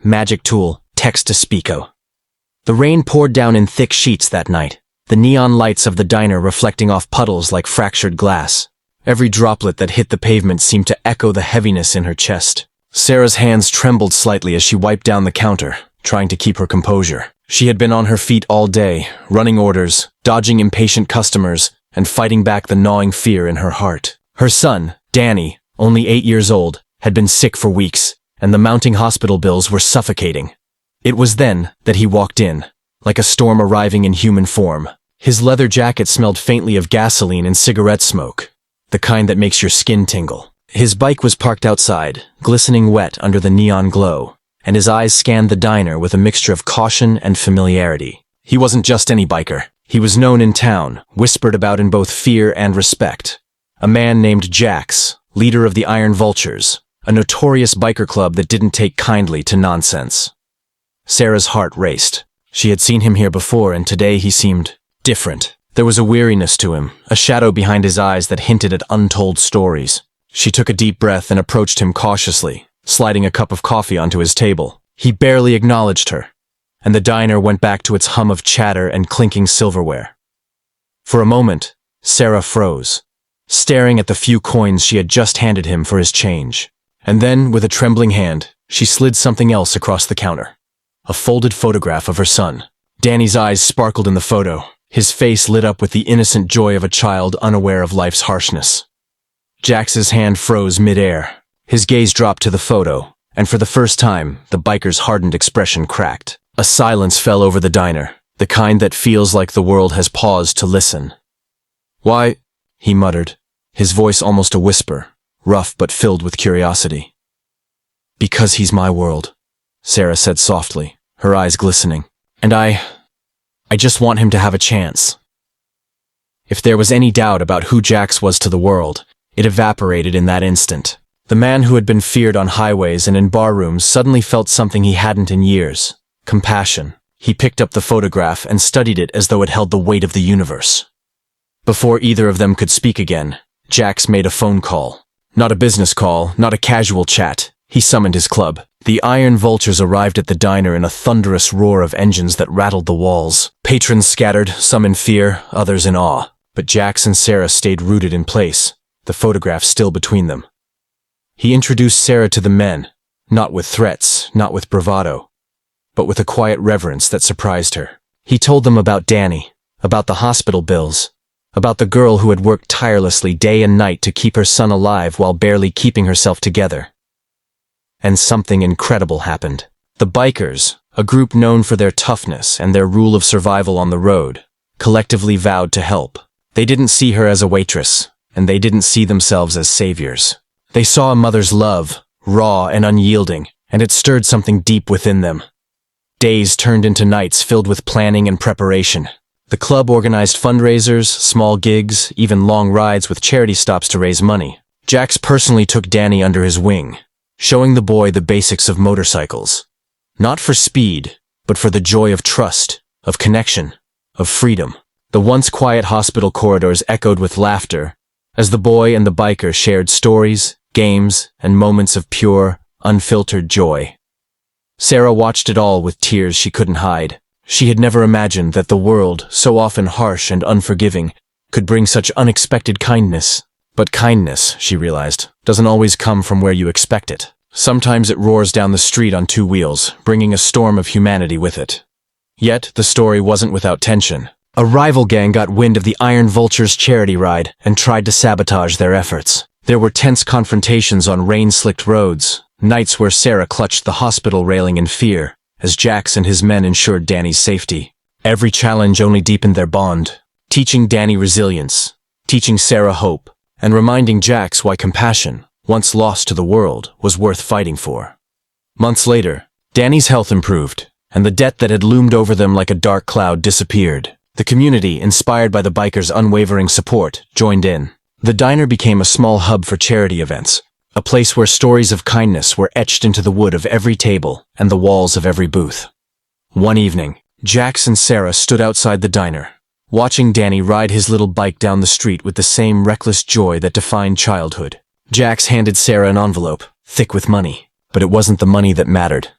magic tool, text-to-speako. The rain poured down in thick sheets that night, the neon lights of the diner reflecting off puddles like fractured glass. Every droplet that hit the pavement seemed to echo the heaviness in her chest. Sarah's hands trembled slightly as she wiped down the counter, trying to keep her composure. She had been on her feet all day, running orders, dodging impatient customers, and fighting back the gnawing fear in her heart. Her son, Danny, only 8 years old, had been sick for weeks, and the mounting hospital bills were suffocating. It was then that he walked in, like a storm arriving in human form. His leather jacket smelled faintly of gasoline and cigarette smoke, the kind that makes your skin tingle. His bike was parked outside, glistening wet under the neon glow, and his eyes scanned the diner with a mixture of caution and familiarity. He wasn't just any biker. He was known in town, whispered about in both fear and respect. A man named Jax, leader of the Iron Vultures, a notorious biker club that didn't take kindly to nonsense. Sarah's heart raced. She had seen him here before, and today he seemed different. There was a weariness to him, a shadow behind his eyes that hinted at untold stories. She took a deep breath and approached him cautiously, sliding a cup of coffee onto his table. He barely acknowledged her, and the diner went back to its hum of chatter and clinking silverware. For a moment, Sarah froze, staring at the few coins she had just handed him for his change. And then, with a trembling hand, she slid something else across the counter. A folded photograph of her son. Danny's eyes sparkled in the photo, his face lit up with the innocent joy of a child unaware of life's harshness. Jax's hand froze mid-air. His gaze dropped to the photo, and for the first time, the biker's hardened expression cracked. A silence fell over the diner, the kind that feels like the world has paused to listen. "Why?" he muttered, his voice almost a whisper, rough but filled with curiosity. "Because he's my world," Sarah said softly, her eyes glistening. "And I just want him to have a chance." If there was any doubt about who Jax was to the world, it evaporated in that instant. The man who had been feared on highways and in barrooms suddenly felt something he hadn't in years: compassion. He picked up the photograph and studied it as though it held the weight of the universe. Before either of them could speak again, Jax made a phone call. Not a business call, not a casual chat. He summoned his club. The Iron Vultures arrived at the diner in a thunderous roar of engines that rattled the walls. Patrons scattered, some in fear, others in awe. But Jax and Sarah stayed rooted in place, the photograph still between them. He introduced Sarah to the men, not with threats, not with bravado, but with a quiet reverence that surprised her. He told them about Danny, about the hospital bills, about the girl who had worked tirelessly day and night to keep her son alive while barely keeping herself together. And something incredible happened. The bikers, a group known for their toughness and their rule of survival on the road, collectively vowed to help. They didn't see her as a waitress, and they didn't see themselves as saviors. They saw a mother's love, raw and unyielding, and it stirred something deep within them. Days turned into nights filled with planning and preparation. The club organized fundraisers, small gigs, even long rides with charity stops to raise money. Jax personally took Danny under his wing, showing the boy the basics of motorcycles. Not for speed, but for the joy of trust, of connection, of freedom. The once quiet hospital corridors echoed with laughter as the boy and the biker shared stories, games, and moments of pure, unfiltered joy. Sarah watched it all with tears she couldn't hide. She had never imagined that the world, so often harsh and unforgiving, could bring such unexpected kindness. But kindness, she realized, doesn't always come from where you expect it. Sometimes it roars down the street on two wheels, bringing a storm of humanity with it. Yet, the story wasn't without tension. A rival gang got wind of the Iron Vultures charity ride and tried to sabotage their efforts. There were tense confrontations on rain-slicked roads, nights where Sarah clutched the hospital railing in fear, as Jax and his men ensured Danny's safety. Every challenge only deepened their bond, teaching Danny resilience, teaching Sarah hope, and reminding Jax why compassion, once lost to the world, was worth fighting for. Months later, Danny's health improved, and the debt that had loomed over them like a dark cloud disappeared. The community, inspired by the bikers' unwavering support, joined in. The diner became a small hub for charity events, a place where stories of kindness were etched into the wood of every table and the walls of every booth. One evening, Jax and Sarah stood outside the diner, watching Danny ride his little bike down the street with the same reckless joy that defined childhood. Jax handed Sarah an envelope, thick with money, but it wasn't the money that mattered.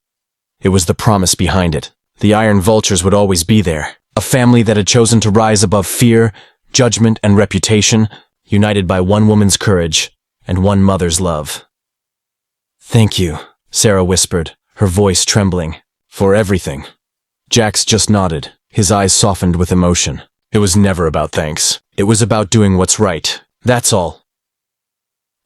It was the promise behind it. The iron vultures would always be there. A family that had chosen to rise above fear, judgment, and reputation, united by one woman's courage and one mother's love. "Thank you," Sarah whispered, her voice trembling, "for everything." Jax just nodded, his eyes softened with emotion. It was never about thanks. It was about doing what's right. That's all.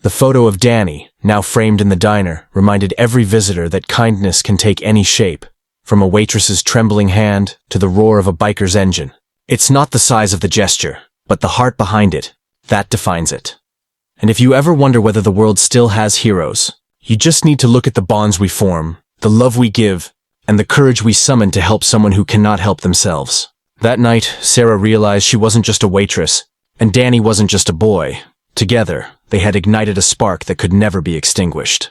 The photo of Danny, now framed in the diner, reminded every visitor that kindness can take any shape, from a waitress's trembling hand to the roar of a biker's engine. It's not the size of the gesture, but the heart behind it, that defines it. And if you ever wonder whether the world still has heroes, you just need to look at the bonds we form, the love we give, and the courage we summon to help someone who cannot help themselves. That night, Sarah realized she wasn't just a waitress, and Danny wasn't just a boy. Together, they had ignited a spark that could never be extinguished.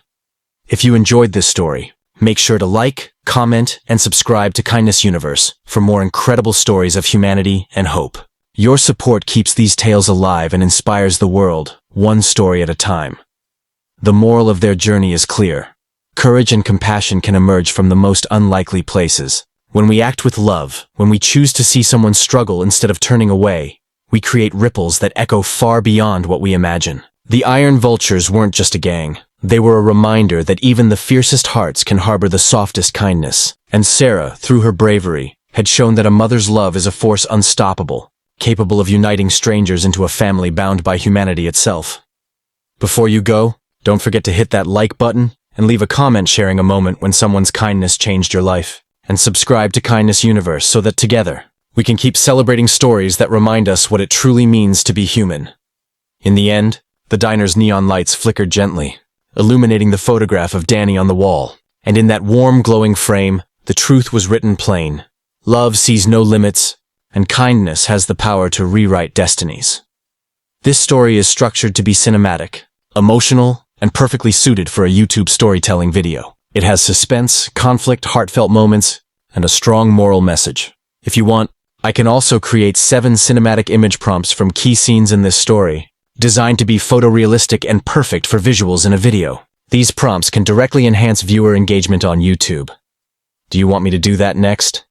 If you enjoyed this story, make sure to like, comment, and subscribe to Kindness Universe for more incredible stories of humanity and hope. Your support keeps these tales alive and inspires the world, one story at a time. The moral of their journey is clear. Courage and compassion can emerge from the most unlikely places. When we act with love, when we choose to see someone struggle instead of turning away, we create ripples that echo far beyond what we imagine. The Iron Vultures weren't just a gang. They were a reminder that even the fiercest hearts can harbor the softest kindness. And Sarah, through her bravery, had shown that a mother's love is a force unstoppable, capable of uniting strangers into a family bound by humanity itself. Before you go, don't forget to hit that like button and leave a comment sharing a moment when someone's kindness changed your life. And subscribe to Kindness Universe so that together, we can keep celebrating stories that remind us what it truly means to be human. In the end, the diner's neon lights flickered gently, illuminating the photograph of Danny on the wall. And in that warm, glowing frame, the truth was written plain. Love sees no limits, and kindness has the power to rewrite destinies. This story is structured to be cinematic, emotional, and perfectly suited for a YouTube storytelling video. It has suspense, conflict, heartfelt moments, and a strong moral message. If you want, I can also create 7 cinematic image prompts from key scenes in this story, designed to be photorealistic and perfect for visuals in a video. These prompts can directly enhance viewer engagement on YouTube. Do you want me to do that next?